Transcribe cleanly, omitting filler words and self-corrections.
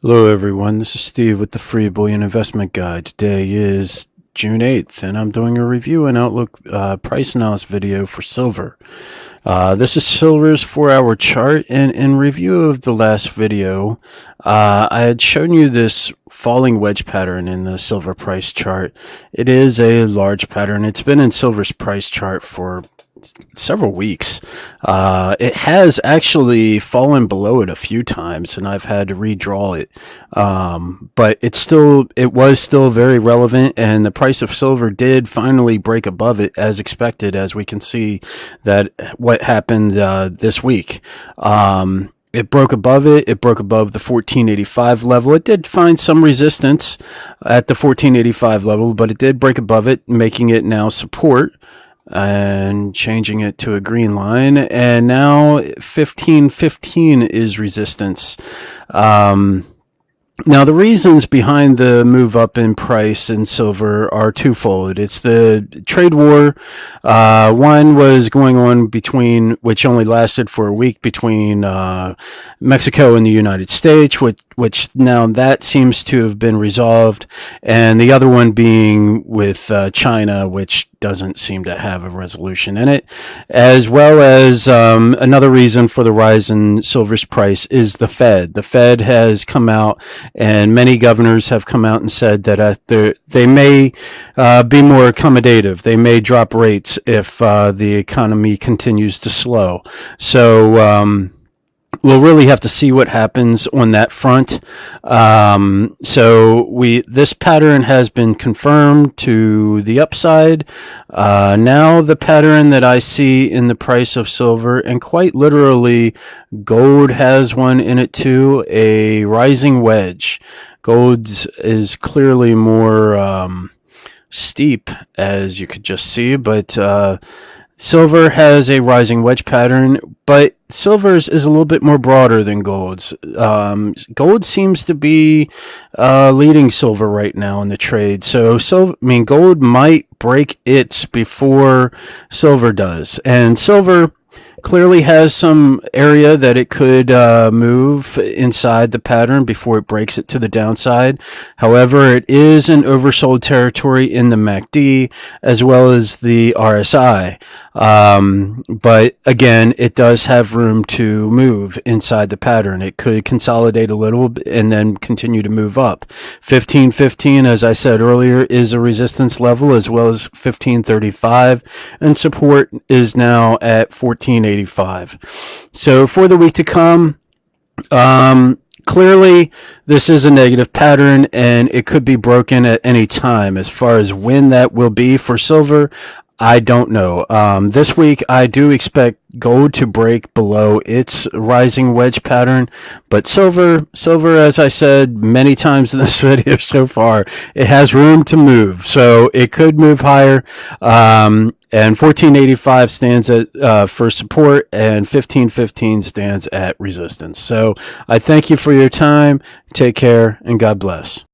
Hello everyone, this is Steve with the Free Bullion Investment Guide. Today is June 8th and I'm doing a review and outlook price analysis video for silver. This is silver's 4-hour chart, and in review of the last video, I had shown you this falling wedge pattern in the silver price chart. It is a large pattern. It's been in silver's price chart for several weeks. It has actually fallen below it a few times, and I've had to redraw it. But it was still very relevant, and the price of silver did finally break above it as expected, as we can see that what happened this week. It broke above it. It broke above the 1485 level. It did find some resistance at the 1485 level, but it did break above it, making it now support and changing it to a green line, and now 1515 is resistance. Now, the reasons behind the move up in price in silver are twofold. It's the trade war. One was going on which only lasted for a week, between Mexico and the United States, which now that seems to have been resolved, and the other one being with China, which doesn't seem to have a resolution in it, as well as another reason for the rise in silver's price is the Fed. The Fed has come out, and many governors have come out and said that they may be more accommodative. They may drop rates if the economy continues to slow. So we'll really have to see what happens on that front. This pattern has been confirmed to the upside. Now the pattern that I see in the price of silver, and quite literally gold has one in it too, a rising wedge. Gold's is clearly more steep, as you could just see, but silver has a rising wedge pattern, but silver's is a little bit more broader than gold's. Gold seems to be leading silver right now in the trade. So gold might break its before silver does, and silver clearly has some area that it could move inside the pattern before it breaks it to the downside. However, it is in oversold territory in the MACD as well as the RSI. But again, it does have room to move inside the pattern. It could consolidate a little and then continue to move up. 1515, as I said earlier, is a resistance level, as well as 1535, and support is now at 1485. So for the week to come, clearly this is a negative pattern, and it could be broken at any time. As far as when that will be for silver, I don't know. This week, I do expect gold to break below its rising wedge pattern, but silver, as I said many times in this video so far, it has room to move, so it could move higher. And 1485 stands at for support, and 1515 stands at resistance. So I thank you for your time. Take care, and God bless.